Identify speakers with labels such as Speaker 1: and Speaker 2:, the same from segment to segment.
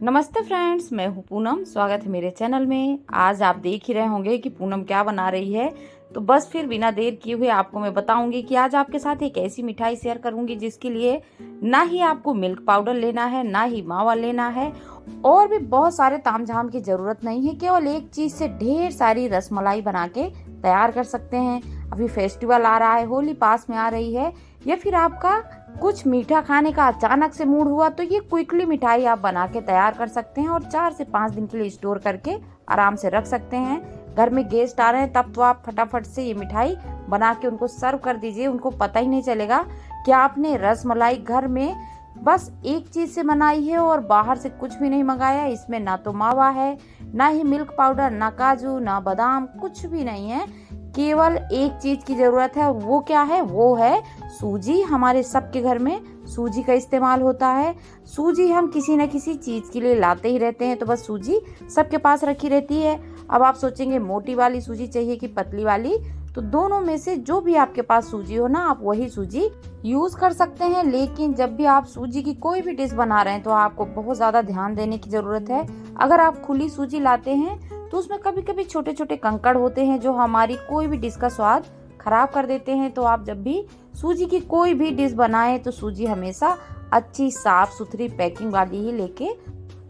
Speaker 1: नमस्ते फ्रेंड्स, मैं हूँ पूनम। स्वागत है मेरे चैनल में। आज आप देख ही रहे होंगे कि पूनम क्या बना रही है। तो बस फिर बिना देर किए हुए आपको मैं बताऊंगी कि आज आपके साथ एक ऐसी मिठाई शेयर करूंगी जिसके लिए ना ही आपको मिल्क पाउडर लेना है, ना ही मावा लेना है, और भी बहुत सारे तामझाम की जरूरत नहीं है। केवल एक चीज से ढेर सारी रसमलाई बना के तैयार कर सकते हैं। अभी फेस्टिवल आ रहा है, होली पास में आ रही है, या फिर आपका कुछ मीठा खाने का अचानक से मूड हुआ तो ये क्विकली मिठाई आप बना के तैयार कर सकते हैं और 4 से 5 दिन के लिए स्टोर करके आराम से रख सकते हैं। घर में गेस्ट आ रहे हैं तब तो आप फटाफट से ये मिठाई बना के उनको सर्व कर दीजिए। उनको पता ही नहीं चलेगा कि आपने रसमलाई घर में बस एक चीज से बनाई है और बाहर से कुछ भी नहीं मंगाया। इसमें ना तो मावा है, ना ही मिल्क पाउडर, ना काजू, ना बादाम, कुछ भी नहीं है। केवल एक चीज की जरूरत है, वो क्या है? वो है सूजी। हमारे सबके घर में सूजी का इस्तेमाल होता है। सूजी हम किसी न किसी चीज के लिए लाते ही रहते हैं, तो बस सूजी सबके पास रखी रहती है। अब आप सोचेंगे मोटी वाली सूजी चाहिए कि पतली वाली, तो दोनों में से जो भी आपके पास सूजी हो ना, आप वही सूजी यूज कर सकते हैं। लेकिन जब भी आप सूजी की कोई भी डिश बना रहे हैं तो आपको बहुत ज्यादा ध्यान देने की जरूरत है। अगर आप खुली सूजी लाते हैं तो उसमें कभी कभी छोटे छोटे कंकड़ होते हैं जो हमारी कोई भी डिश का स्वाद खराब कर देते हैं। तो आप जब भी सूजी की कोई भी डिश बनाएं तो सूजी हमेशा अच्छी साफ सुथरी पैकिंग वाली ही लेके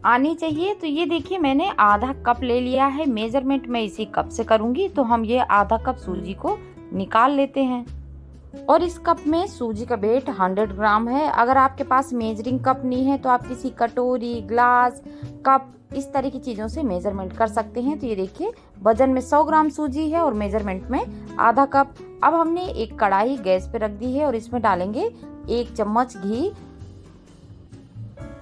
Speaker 1: आनी चाहिए। तो ये देखिए, मैंने आधा कप ले लिया है। मेजरमेंट मैं इसी कप से करूंगी, तो हम ये आधा कप सूजी को निकाल लेते हैं। और इस कप में सूजी का वेट 100 ग्राम है। अगर आपके पास मेजरिंग कप नहीं है तो आप किसी कटोरी, ग्लास, कप, इस तरह की चीजों से मेजरमेंट कर सकते हैं। तो ये देखिए, वजन में 100 ग्राम सूजी है और मेजरमेंट में आधा कप। अब हमने एक कढ़ाई गैस पे रख दी है और इसमें डालेंगे 1 चम्मच घी।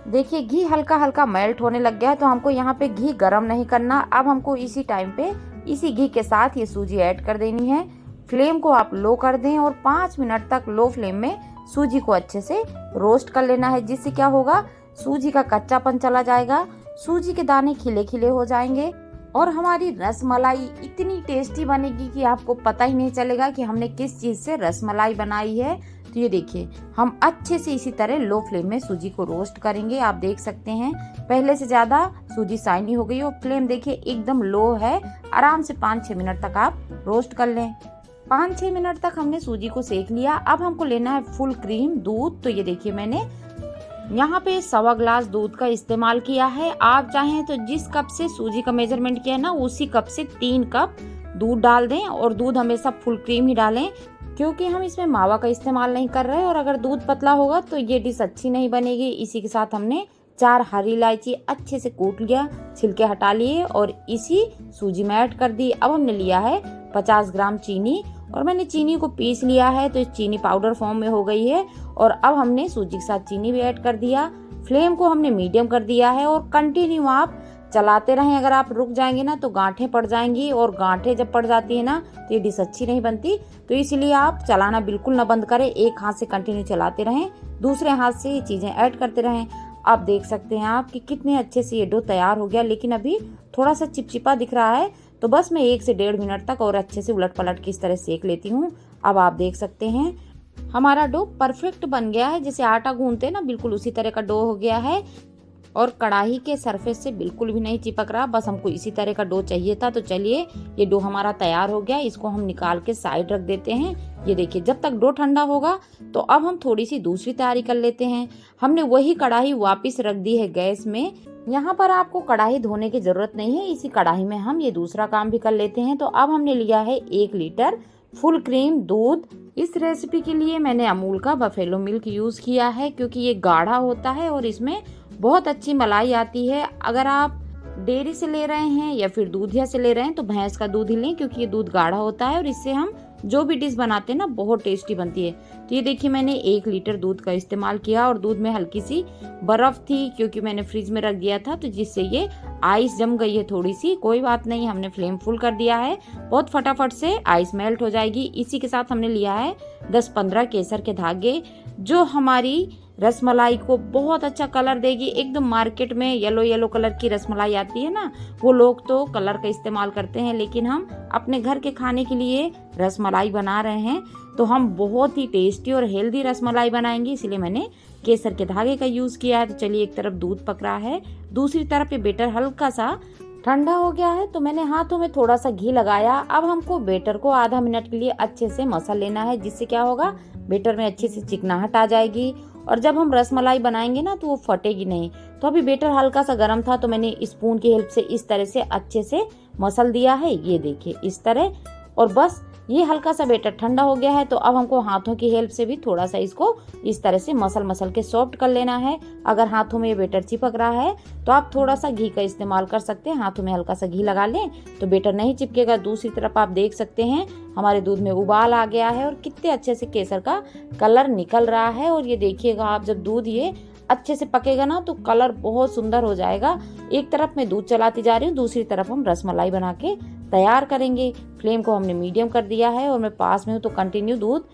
Speaker 1: देखिए, घी हल्का हल्का मेल्ट होने लग गया है, तो हमको यहाँ पे घी गरम नहीं करना। अब हमको इसी टाइम पे इसी घी के साथ ये सूजी ऐड कर देनी है। फ्लेम को आप लो कर दें और 5 मिनट तक लो फ्लेम में सूजी को अच्छे से रोस्ट कर लेना है। जिससे क्या होगा, सूजी का कच्चापन चला जाएगा, सूजी के दाने खिले खिले हो जाएंगे और हमारी रसमलाई इतनी टेस्टी बनेगी कि आपको पता ही नहीं चलेगा कि हमने किस चीज से रसमलाई बनाई है। तो ये देखिए, हम अच्छे से इसी तरह लो फ्लेम में सूजी को रोस्ट करेंगे। आप देख सकते हैं पहले से ज्यादा सूजी शाइनी हो गई और फ्लेम देखिए एकदम लो है। आराम से 5-6 मिनट तक आप रोस्ट कर लें। 5-6 मिनट तक हमने सूजी को सेक लिया। अब हमको लेना है फुल क्रीम दूध। तो ये देखिए, मैंने यहाँ पे 1.25 ग्लास दूध का इस्तेमाल किया है। आप चाहें तो जिस कप से सूजी का मेजरमेंट किया है ना, उसी कप से 3 कप दूध डाल दें। और दूध हमेशा फुल क्रीम ही डालें, क्योंकि हम इसमें मावा का इस्तेमाल नहीं कर रहे। और अगर दूध पतला होगा तो ये डिश अच्छी नहीं बनेगी। इसी के साथ हमने 4 हरी इलायची अच्छे से कूट लिया, छिलके हटा लिए और इसी सूजी में ऐड कर दी। अब हमने लिया है 50 ग्राम चीनी और मैंने चीनी को पीस लिया है, तो चीनी पाउडर फॉर्म में हो गई है। और अब हमने सूजी के साथ चीनी भी ऐड कर दिया। फ्लेम को हमने मीडियम कर दिया है और कंटिन्यू आप चलाते रहें। अगर आप रुक जाएंगे ना तो गांठें पड़ जाएंगी, और गांठें जब पड़ जाती है ना तो ये डिश अच्छी नहीं बनती। तो इसलिए आप चलाना बिल्कुल ना बंद करें, एक हाथ से कंटिन्यू चलाते रहें, दूसरे हाथ से ये चीजें ऐड करते रहें। आप देख सकते हैं आप कि कितने अच्छे से ये डो तैयार हो गया, लेकिन अभी थोड़ा सा चिपचिपा दिख रहा है। तो बस मैं 1 से 1.5 मिनट तक और अच्छे से उलट पलट के इस तरह सेक लेती हूँ। अब आप देख सकते हैं हमारा डो परफेक्ट बन गया है। जैसे आटा गूंथते हैं ना, बिल्कुल उसी तरह का डो हो गया है और कढ़ाई के सरफेस से बिल्कुल भी नहीं चिपक रहा। बस हमको इसी तरह का डो चाहिए था। तो चलिए, ये डो हमारा तैयार हो गया। इसको हम निकाल के साइड रख देते हैं। ये देखिए, जब तक डो ठंडा होगा तो अब हम थोड़ी सी दूसरी तैयारी कर लेते हैं। हमने वही कढ़ाई वापस रख दी है गैस में। यहाँ पर आपको कढ़ाई धोने की जरूरत नहीं है, इसी कढ़ाई में हम ये दूसरा काम भी कर लेते हैं। तो अब हमने लिया है 1 लीटर फुल क्रीम दूध। इस रेसिपी के लिए मैंने अमूल का बफेलो मिल्क यूज किया है, क्योंकि ये गाढ़ा होता है और इसमें बहुत अच्छी मलाई आती है। अगर आप डेयरी से ले रहे हैं या फिर दूधिया से ले रहे हैं तो भैंस का दूध ही लें, क्योंकि ये दूध गाढ़ा होता है और इससे हम जो भी डिश बनाते हैं ना, बहुत टेस्टी बनती है। तो ये देखिए, मैंने 1 लीटर दूध का इस्तेमाल किया और दूध में हल्की सी बर्फ थी, क्योंकि मैंने फ्रिज में रख दिया था, तो जिससे ये आइस जम गई है थोड़ी सी। कोई बात नहीं, हमने फ्लेम फुल कर दिया है, बहुत फटाफट से आइस मेल्ट हो जाएगी। इसी के साथ हमने लिया है 10-15 केसर के धागे, जो हमारी रसमलाई को बहुत अच्छा कलर देगी। एकदम मार्केट में येलो येलो कलर की रसमलाई आती है ना, वो लोग तो कलर का इस्तेमाल करते हैं, लेकिन हम अपने घर के खाने के लिए रसमलाई बना रहे हैं। तो हम बहुत ही टेस्टी और हेल्दी रसमलाई बनाएंगे, इसलिए मैंने केसर के धागे का यूज किया है। तो चलिए, एक तरफ दूध पक रहा है, दूसरी तरफ ये बेटर हल्का सा ठंडा हो गया है। तो मैंने हाथों में थोड़ा सा घी लगाया। अब हमको बेटर को आधा मिनट के लिए अच्छे से मसल लेना है, जिससे क्या होगा, बेटर में अच्छे से चिकनाहट आ जाएगी और जब हम रसमलाई बनाएंगे ना तो वो फटेगी नहीं। तो अभी बेटर हल्का सा गर्म था, तो मैंने स्पून की हेल्प से इस तरह से अच्छे से मसल दिया है। ये देखिए इस तरह। और बस ये हल्का सा बेटर ठंडा हो गया है। तो अब हमको हाथों की हेल्प से भी थोड़ा सा इसको इस तरह से मसल के सॉफ्ट कर लेना है। अगर हाथों में ये बेटर चिपक रहा है तो आप थोड़ा सा घी का इस्तेमाल कर सकते हैं। हाथों में हल्का सा घी लगा लें तो बेटर नहीं चिपकेगा। दूसरी तरफ आप देख सकते हैं हमारे दूध में उबाल आ गया है और कितने अच्छे से केसर का कलर निकल रहा है। और ये देखिएगा आप, जब दूध ये अच्छे से पकेगा ना तो कलर बहुत सुंदर हो जाएगा। एक तरफ मैं दूध चलाती जा रही हूँ, दूसरी तरफ हम रसमलाई बना के तैयार करेंगे। फ्लेम को हमने मीडियम कर दिया है और मैं पास में हूँ तो कंटिन्यू दूध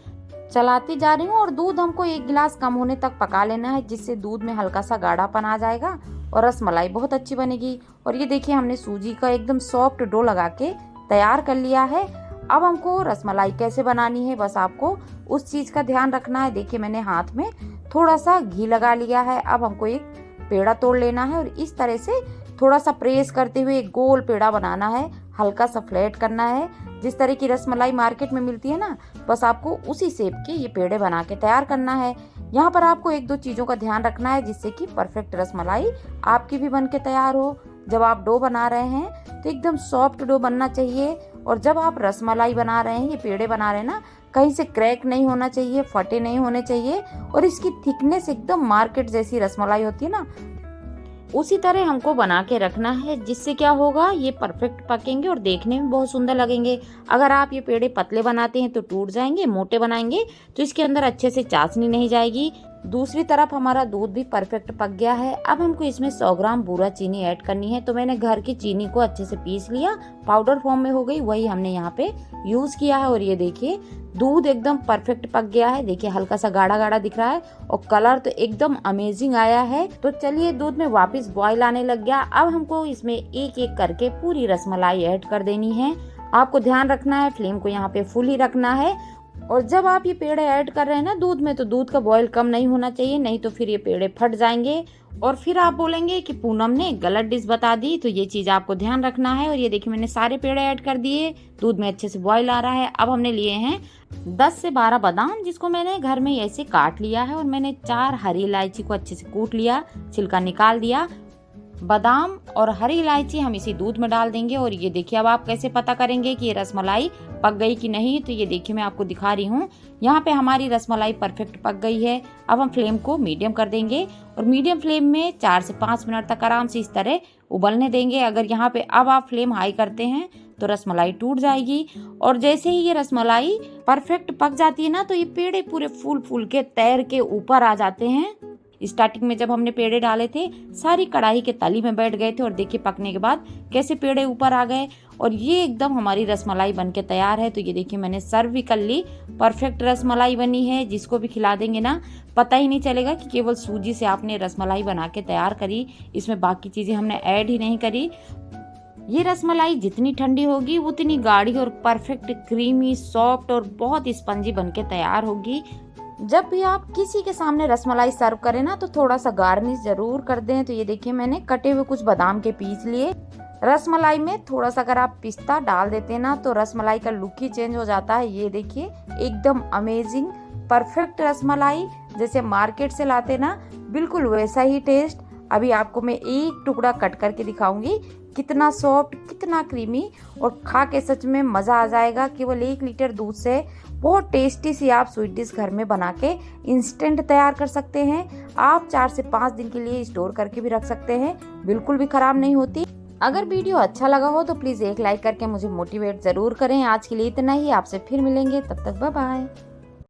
Speaker 1: चलाती जा रही हूँ। और दूध हमको 1 गिलास कम होने तक पका लेना है, जिससे दूध में हल्का सा गाढ़ापन आ जाएगा और रसमलाई बहुत अच्छी बनेगी। और ये देखिए, हमने सूजी का एकदम सॉफ्ट डो लगा के तैयार कर लिया है। अब हमको रसमलाई कैसे बनानी है, बस आपको उस चीज का ध्यान रखना है। देखिए, मैंने हाथ में थोड़ा सा घी लगा लिया है। अब हमको एक पेड़ा तोड़ लेना है और इस तरह से थोड़ा सा प्रेस करते हुए एक गोल पेड़ा बनाना है, हल्का सा फ्लैट करना है। जिस तरह की रसमलाई मार्केट में मिलती है ना, बस आपको उसी शेप के ये पेड़े बना के तैयार करना है। यहाँ पर आपको 1-2 चीज़ों का ध्यान रखना है, जिससे कि परफेक्ट रसमलाई आपकी भी बन के तैयार हो। जब आप डो बना रहे हैं तो एकदम सॉफ्ट डो बनना चाहिए। और जब आप रसमलाई बना रहे हैं, ये पेड़े बना रहे हैं ना, कहीं से क्रैक नहीं होना चाहिए, फटे नहीं होने चाहिए। और इसकी थिकनेस एकदम मार्केट जैसी रसमलाई होती है ना, उसी तरह हमको बना के रखना है, जिससे क्या होगा, ये परफेक्ट पकेंगे और देखने में बहुत सुंदर लगेंगे। अगर आप ये पेड़े पतले बनाते हैं तो टूट जाएंगे, मोटे बनाएंगे तो इसके अंदर अच्छे से चाशनी नहीं जाएगी। दूसरी तरफ हमारा दूध भी परफेक्ट पक गया है। अब हमको इसमें 100 ग्राम बूरा चीनी ऐड करनी है। तो मैंने घर की चीनी को अच्छे से पीस लिया, पाउडर फॉर्म में हो गई, वही हमने यहाँ पे यूज किया है। और ये देखिए, दूध एकदम परफेक्ट पक गया है। देखिए, हल्का सा गाढ़ा गाढ़ा दिख रहा है और कलर तो एकदम अमेजिंग आया है। तो चलिए, दूध में वापस बॉयल आने लग गया। अब हमको इसमें एक एक करके पूरी रसमलाई ऐड कर देनी है। आपको ध्यान रखना है, फ्लेम को यहाँ पे फुल ही रखना है। और जब आप ये पेड़े ऐड कर रहे हैं ना दूध में, तो दूध का बॉयल कम नहीं होना चाहिए, नहीं तो फिर ये पेड़े फट जाएंगे और फिर आप बोलेंगे कि पूनम ने गलत डिश बता दी। तो ये चीज़ आपको ध्यान रखना है। और ये देखिए, मैंने सारे पेड़े ऐड कर दिए, दूध में अच्छे से बॉयल आ रहा है। अब हमने लिए हैं 10 से 12 बादाम, जिसको मैंने घर में ऐसे काट लिया है। और मैंने 4 हरी इलायची को अच्छे से कूट लिया, छिलका निकाल दिया। बादाम और हरी इलायची हम इसी दूध में डाल देंगे। और ये देखिए, अब आप कैसे पता करेंगे कि ये रसमलाई पक गई कि नहीं, तो ये देखिए मैं आपको दिखा रही हूँ। यहाँ पे हमारी रसमलाई परफेक्ट पक गई है। अब हम फ्लेम को मीडियम कर देंगे और मीडियम फ्लेम में 4 से 5 मिनट तक आराम से इस तरह उबलने देंगे। अगर यहाँ पे अब आप फ्लेम हाई करते हैं तो रसमलाई टूट जाएगी। और जैसे ही ये रसमलाई परफेक्ट पक जाती है ना, तो ये पेड़े पूरे फूल के तैर के ऊपर आ जाते हैं। स्टार्टिंग में जब हमने पेड़े डाले थे, सारी कढ़ाई के तली में बैठ गए थे और देखिए पकने के बाद कैसे पेड़े ऊपर आ गए। और ये एकदम हमारी रसमलाई बनके तैयार है। तो ये देखिए, मैंने सर्व भी कर ली। परफेक्ट रसमलाई बनी है, जिसको भी खिला देंगे ना, पता ही नहीं चलेगा कि केवल सूजी से आपने रसमलाई बना के तैयार करी। इसमें बाकी चीजें हमने ऐड ही नहीं करी। ये रसमलाई जितनी ठंडी होगी उतनी गाढ़ी और परफेक्ट क्रीमी, सॉफ्ट और बहुत स्पंजी बनके तैयार होगी। जब भी आप किसी के सामने रसमलाई सर्व करें ना, तो थोड़ा सा गार्निश जरूर कर दें। तो ये देखिए, मैंने कटे हुए कुछ बादाम के पीस लिए। रसमलाई में थोड़ा सा अगर आप पिस्ता डाल देते हैं ना, तो रसमलाई का लुक ही चेंज हो जाता है। ये देखिए, एकदम अमेजिंग परफेक्ट रसमलाई जैसे मार्केट से लाते ना, बिल्कुल वैसा ही टेस्ट। अभी आपको मैं एक टुकड़ा कट करके दिखाऊंगी, कितना सॉफ्ट, कितना क्रीमी, और खा के सच में मज़ा आ जाएगा। केवल 1 लीटर दूध से बहुत टेस्टी सी आप स्वीट डिश घर में बना के इंस्टेंट तैयार कर सकते हैं। आप 4 से 5 दिन के लिए स्टोर करके भी रख सकते हैं, बिल्कुल भी खराब नहीं होती। अगर वीडियो अच्छा लगा हो तो प्लीज़ एक लाइक करके मुझे मोटिवेट ज़रूर करें। आज के लिए इतना ही, आपसे फिर मिलेंगे, तब तक बाय बाय।